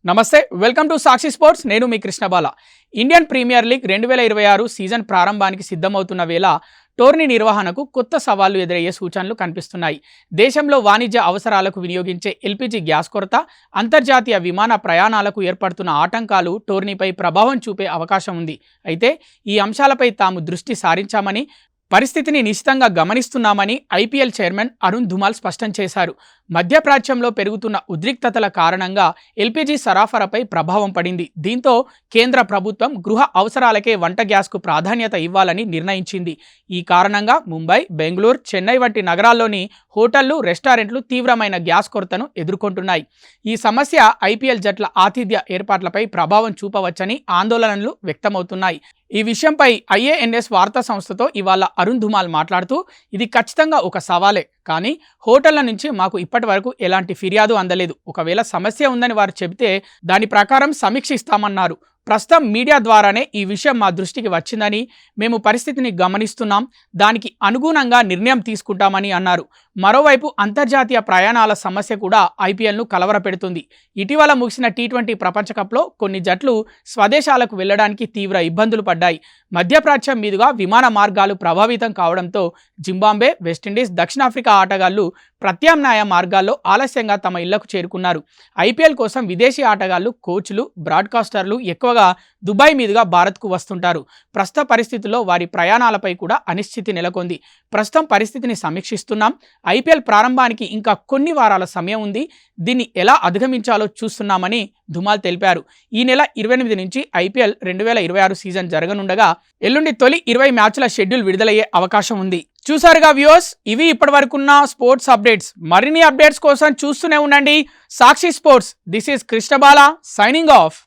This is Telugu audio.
నమస్తే, వెల్కమ్ టు సాక్షి స్పోర్ట్స్. నేను మీ కృష్ణబాల. ఇండియన్ ప్రీమియర్ లీగ్ 2026 సీజన్ ప్రారంభానికి సిద్ధమవుతున్న వేళ టోర్నీ నిర్వహణకు కొత్త సవాళ్లు ఎదురయ్యే సూచనలు కనిపిస్తున్నాయి. దేశంలో వాణిజ్య అవసరాలకు వినియోగించే ఎల్పీజీ గ్యాస్ కొరత, అంతర్జాతీయ విమాన ప్రయాణాలకు ఏర్పడుతున్న ఆటంకాలు టోర్నీపై ప్రభావం చూపే అవకాశం ఉంది. అయితే ఈ అంశాలపై తాము దృష్టి సారించామని, పరిస్థితిని నిశితంగా గమనిస్తున్నామని ఐపీఎల్ చైర్మన్ అరుణ్ ధుమాల్ స్పష్టం చేశారు. మధ్యప్రాచ్యంలో పెరుగుతున్న ఉద్రిక్తతల కారణంగా ఎల్పీజీ సరఫరాపై ప్రభావం పడింది. దీంతో కేంద్ర ప్రభుత్వం గృహ అవసరాలకే వంట గ్యాస్కు ప్రాధాన్యత ఇవ్వాలని నిర్ణయించింది. ఈ కారణంగా ముంబై, బెంగళూరు, చెన్నై వంటి నగరాల్లోని హోటళ్లు, రెస్టారెంట్లు తీవ్రమైన గ్యాస్ కొరతను ఎదుర్కొంటున్నాయి. ఈ సమస్య ఐపీఎల్ జట్ల ఆతిథ్య ఏర్పాట్లపై ప్రభావం చూపవచ్చని ఆందోళనలు వ్యక్తమవుతున్నాయి. ఈ విషయంపై ఐఏఎన్ఎస్ వార్తా సంస్థతో ఇవాళ అరుణ్ ధుమాల్ మాట్లాడుతూ, ఇది ఖచ్చితంగా ఒక సవాలే, కానీ హోటళ్ల నుంచి మాకు ఇప్పటి వరకు ఎలాంటి ఫిర్యాదు అందలేదు. ఒకవేళ సమస్య ఉందని వారు చెబితే దాని ప్రకారం సమీక్షిస్తామన్నారు. ప్రస్తుతం మీడియా ద్వారానే ఈ విషయం మా దృష్టికి వచ్చిందని, మేము పరిస్థితిని గమనిస్తున్నాం, దానికి అనుగుణంగా నిర్ణయం తీసుకుంటామని అన్నారు. మరోవైపు అంతర్జాతీయ ప్రయాణాల సమస్య కూడా ఐపీఎల్ను కలవరపెడుతుంది. ఇటీవల ముగిసిన టీ20 ప్రపంచ కప్లో కొన్ని జట్లు స్వదేశాలకు వెళ్లడానికి తీవ్ర ఇబ్బందులు పడ్డాయి. మధ్యప్రాచ్యం మీదుగా విమాన మార్గాలు ప్రభావితం కావడంతో జింబాబ్వే, వెస్టిండీస్, దక్షిణాఫ్రికా ఆటగాళ్లు ప్రత్యామ్నాయ మార్గాల్లో ఆలస్యంగా తమ ఇళ్లకు చేరుకున్నారు. ఐపీఎల్ కోసం విదేశీ ఆటగాళ్లు, కోచ్లు, బ్రాడ్కాస్టర్లు ఎక్కువగా దుబాయ్ మీదుగా భారత్కు వస్తుంటారు. ప్రస్తుత పరిస్థితుల్లో వారి ప్రయాణాలపై కూడా అనిశ్చితి నెలకొంది. ప్రస్తుతం పరిస్థితిని సమీక్షిస్తున్నాం. ఐపీఎల్ ప్రారంభానికి ఇంకా కొన్ని వారాల సమయం ఉంది. దీన్ని ఎలా అధిగమించాలో చూస్తున్నామని ధుమాల్ తెలిపారు. ఈ నెల 28 నుంచి ఐపీఎల్ 2026 సీజన్ జరగనుండగా ఎల్లుండి తొలి 20 మ్యాచ్ల షెడ్యూల్ విడుదలయ్యే అవకాశం ఉంది. చూసారుగా వ్యూవర్స్, ఇవి ఇప్పటివరకున్న స్పోర్ట్స్ అప్డేట్స్. మరిన్ని అప్డేట్స్ కోసం చూస్తూనే ఉండండి Sakshi sports. This is Krishnabala signing of.